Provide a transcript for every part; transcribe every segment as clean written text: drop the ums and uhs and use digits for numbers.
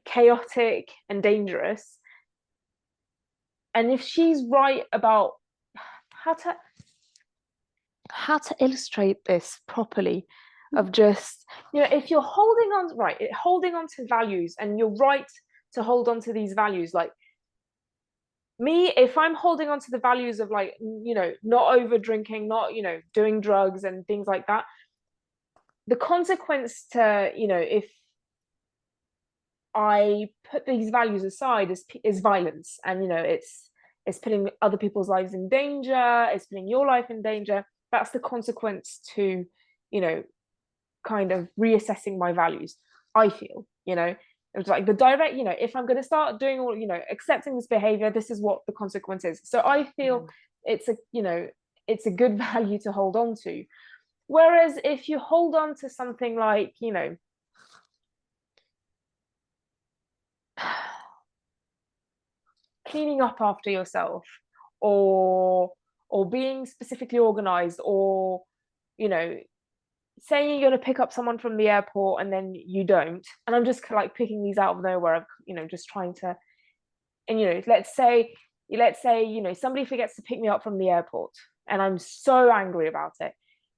chaotic and dangerous. And if she's right about how to illustrate this properly, of just, if you're holding on to values, and you're right to hold on to these values, like me, if I'm holding on to the values of, like, not over drinking, not, doing drugs and things like that, the consequence to, if I put these values aside, is violence. And it's putting other people's lives in danger, it's putting your life in danger. That's the consequence to, kind of reassessing my values, I feel. It's like the direct, if I'm going to start doing all, accepting this behavior, this is what the consequence is. So I feel it's a good value to hold on to. Whereas if you hold on to something like, cleaning up after yourself, or being specifically organized, or saying you're going to pick up someone from the airport and then you don't, and I'm just like picking these out of nowhere, just trying to, and let's say somebody forgets to pick me up from the airport and I'm so angry about it.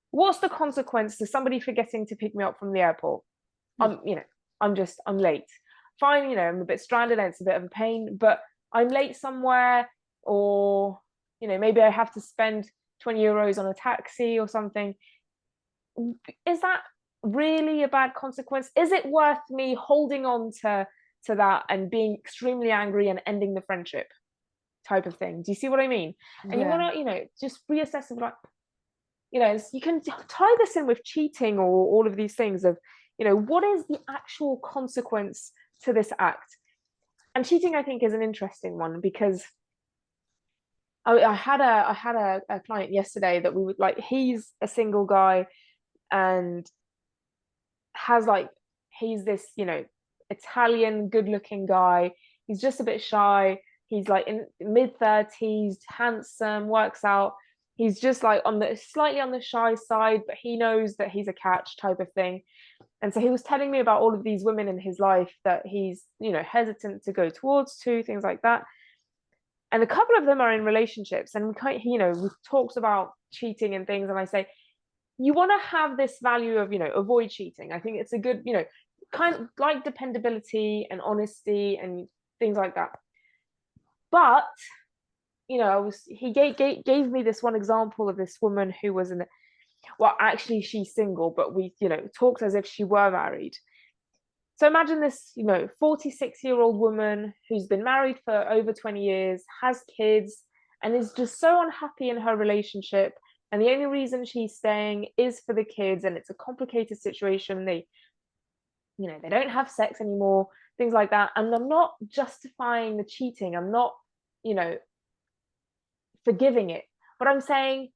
What's the consequence to somebody forgetting to pick me up from the airport? I'm late. Fine, I'm a bit stranded and it's a bit of a pain, but I'm late somewhere, or maybe I have to spend 20 euros on a taxi or something. Is that really a bad consequence? Is it worth me holding on to that and being extremely angry and ending the friendship, type of thing? Do you see what I mean? And you want to, just reassess and, like, you can tie this in with cheating or all of these things of, what is the actual consequence to this act? And cheating, I think, is an interesting one, because I had a client yesterday that we would, like, he's a single guy, and has, like, he's this, Italian good looking guy. He's just a bit shy. He's like in mid-30s, handsome, works out. He's just like slightly on the shy side, but he knows that he's a catch, type of thing. And so he was telling me about all of these women in his life that he's, hesitant to go towards, things like that. And a couple of them are in relationships, and we talked about cheating and things, and I say, you want to have this value of, avoid cheating. I think it's a good, kind of like dependability and honesty and things like that. But he gave me this one example of this woman who was actually she's single, but we talked as if she were married. So imagine this 46-year-old woman who's been married for over 20 years, has kids, and is just so unhappy in her relationship, and the only reason she's staying is for the kids, and it's a complicated situation. They don't have sex anymore, things like that. And I'm not justifying the cheating, I'm not forgiving it, but I'm saying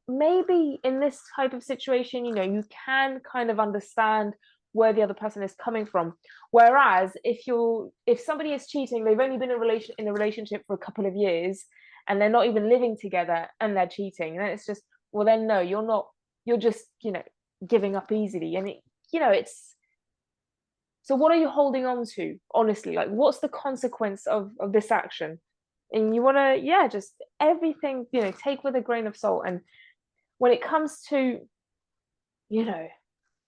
maybe in this type of situation, you can kind of understand where the other person is coming from. Whereas if somebody is cheating, they've only been in a relationship for a couple of years, and they're not even living together, and they're cheating, and it's just, well, then no, you're not, you're just giving up easily. And it's, so what are you holding on to, honestly? Like, what's the consequence of this action? And you want to, just everything, take with a grain of salt. And when it comes to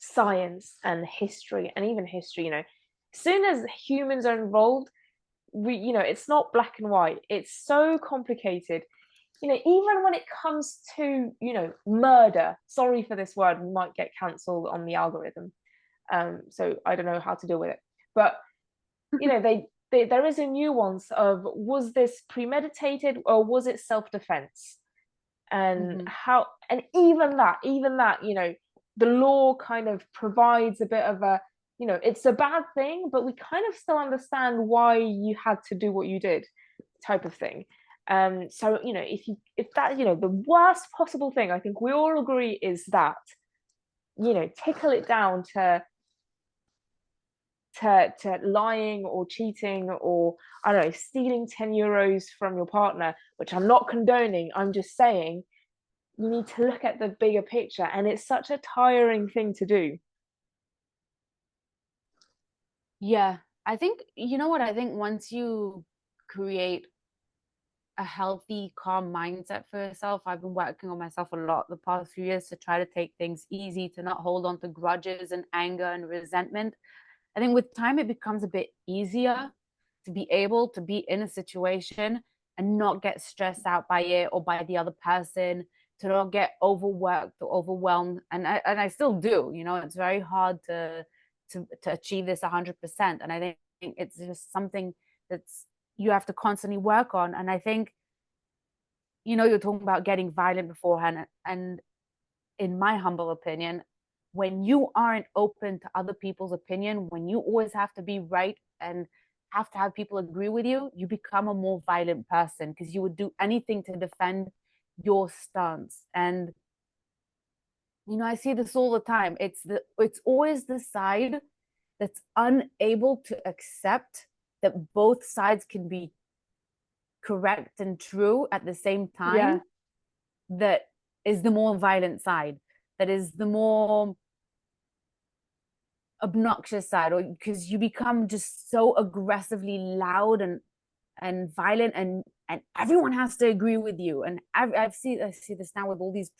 science and history, and even history, as soon as humans are involved, it's not black and white, it's so complicated. Even when it comes to murder, sorry for this word, we might get cancelled on the algorithm, so I don't know how to deal with it, but there is a nuance of, was this premeditated or was it self-defense? And how, and even that the law kind of provides a bit of a, it's a bad thing, but we kind of still understand why you had to do what you did, type of thing. So if that, the worst possible thing, I think we all agree, is that tickle it down to lying or cheating, or I don't know, stealing 10 euros from your partner, which I'm not condoning, I'm just saying you need to look at the bigger picture, and it's such a tiring thing to do. Yeah, I think, you know what, I think once you create a healthy, calm mindset for yourself. I've been working on myself a lot the past few years to try to take things easy, to not hold on to grudges and anger and resentment. I think with time, it becomes a bit easier to be able to be in a situation and not get stressed out by it or by the other person, to not get overworked or overwhelmed. And I still do, you know, it's very hard to achieve this 100%. And I think it's just something that's you have to constantly work on. And I think, you know, you're talking about getting violent beforehand. And in my humble opinion, when you aren't open to other people's opinion, when you always have to be right and have to have people agree with you, you become a more violent person because you would do anything to defend your stance. And you know, I see this all the time. It's always the side that's unable to accept that both sides can be correct and true at the same Yeah, time that is the more violent side, that is the more obnoxious side, or because you become just so aggressively loud and violent, and everyone has to agree with you. And I see this now with all these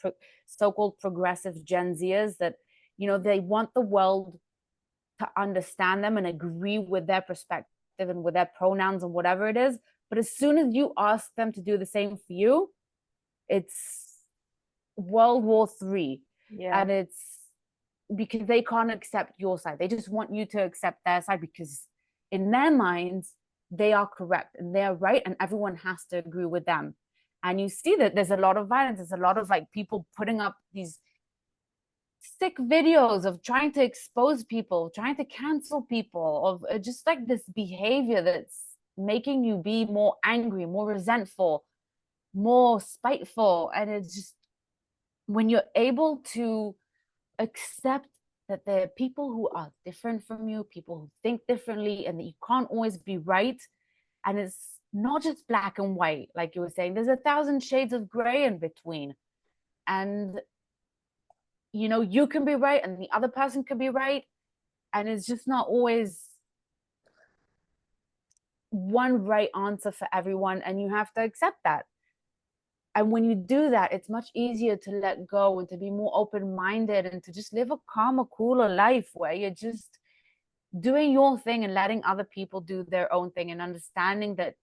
so-called progressive Gen Zers that, you know, they want the world to understand them and agree with their perspective and with their pronouns and whatever it is. But as soon as you ask them to do the same for you, it's World War III. yeah, And it's because they can't accept your side. They just want you to accept their side because in their minds, they are correct and they're right, and everyone has to agree with them. And you see that there's a lot of violence. There's a lot of like people putting up these sick videos of trying to expose people, trying to cancel people, of just like this behavior that's making you be more angry, more resentful, more spiteful. And it's just when you're able to accept that there are people who are different from you, people who think differently, and that you can't always be right. And it's not just black and white, like you were saying, there's 1,000 shades of gray in between. And, you know, you can be right and the other person can be right. And it's just not always one right answer for everyone. And you have to accept that. And when you do that, it's much easier to let go and to be more open minded and to just live a calmer, cooler life where you're just doing your thing and letting other people do their own thing, and understanding that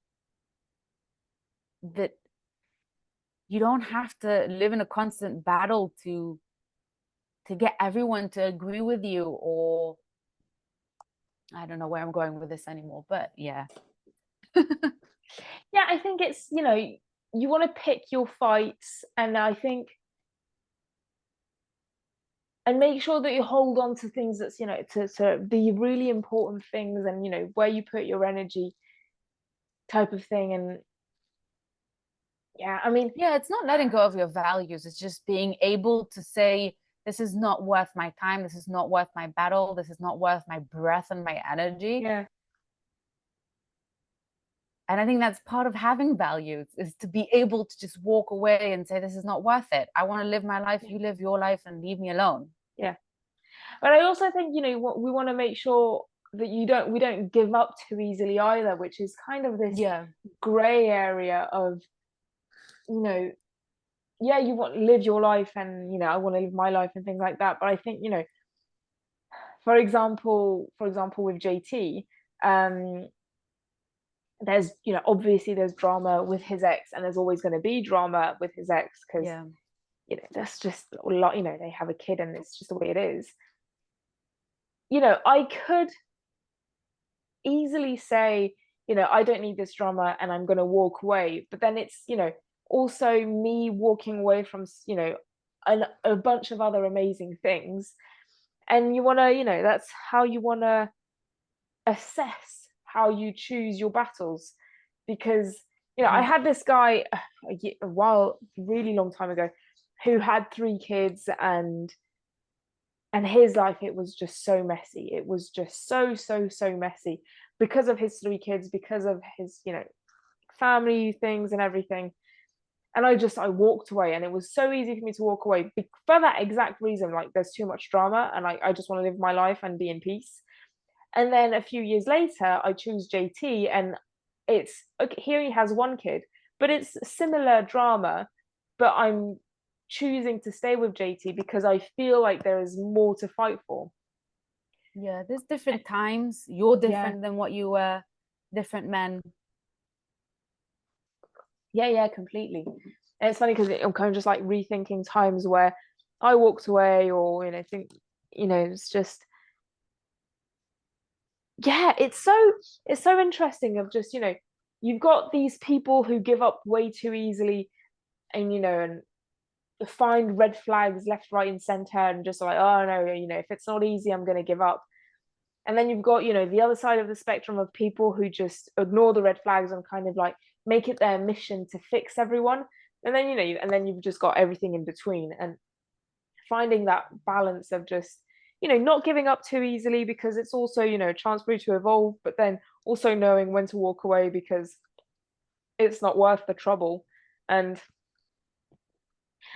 you don't have to live in a constant battle to get everyone to agree with you. Or I don't know where I'm going with this anymore, but yeah. yeah. I think it's, you know, you want to pick your fights, and I think, and make sure that you hold on to things that's, you know, to the really important things, and you know where you put your energy, type of thing. And yeah, I mean, Yeah, it's not letting go of your values. It's just being able to say, this is not worth my time. This is not worth my battle. This is not worth my breath and my energy. yeah, And I think that's part of having values, is to be able to just walk away and say, this is not worth it. I want to live my life. yeah, You live your life and leave me alone. yeah. But I also think, you know, what we want to make sure that we don't give up too easily either, which is kind of this Yeah. gray area of, you know, yeah, you want to live your life, and you know, I want to live my life and things like that. But I think, you know, for example with JT, um there's, you know, obviously there's drama with his ex, and there's always going to be drama with his ex because, Yeah. you know, that's just a lot, you know, they have a kid and it's just the way it is. You know, I could easily say, you know, I don't need this drama and I'm going to walk away, but then it's, you know, also me walking away from, you know, a bunch of other amazing things. And you want to, you know, that's how you want to assess how you choose your battles. Because, you know, I Mhm. had this guy a while, really long time ago, who had 3 kids, and his life, it was just so messy. It was just so messy because of his 3 kids, because of his, you know, family things and everything. And I walked away, and it was so easy for me to walk away for that exact reason. Like, there's too much drama, and I just want to live my life and be in peace. And then a few years later, I choose JT, and it's okay, here he has one kid, but it's similar drama, but I'm choosing to stay with JT because I feel like there is more to fight for. Yeah, there's different times. You're Yeah. different than what you were, different men. Yeah, completely. And it's funny because I'm kind of just like rethinking times where I walked away, or think, it's just, yeah, it's so interesting of just, you've got these people who give up way too easily, and and find red flags left, right, and center, and just like, oh no, if it's not easy, I'm going to give up. And then you've got, the other side of the spectrum of people who just ignore the red flags and kind of like make it their mission to fix everyone. And then, and then you've just got everything in between, and finding that balance of just, not giving up too easily, because it's also, a chance for you to evolve, but then also knowing when to walk away because it's not worth the trouble. And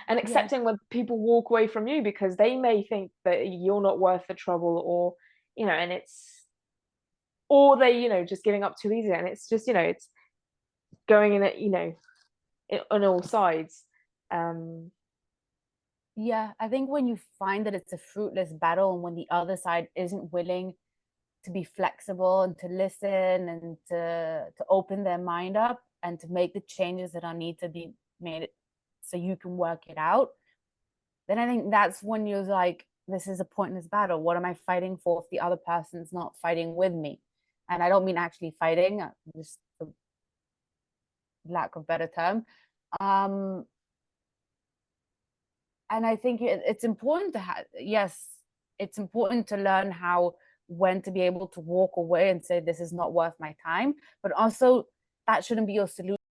Yeah. accepting when people walk away from you because they may think that you're not worth the trouble, or and it's, or they just giving up too easy, and it's just it's going in it, on all sides. Yeah, I think when you find that it's a fruitless battle, and when the other side isn't willing to be flexible and to listen and to open their mind up and to make the changes that are need to be made so you can work it out, then I think that's when you're like, this is a pointless battle. What am I fighting for if the other person's not fighting with me? And I don't mean actually fighting, just for lack of better term. And I think it's important to have, yes, it's important to learn how, when to be able to walk away and say, this is not worth my time, but also that shouldn't be your solution.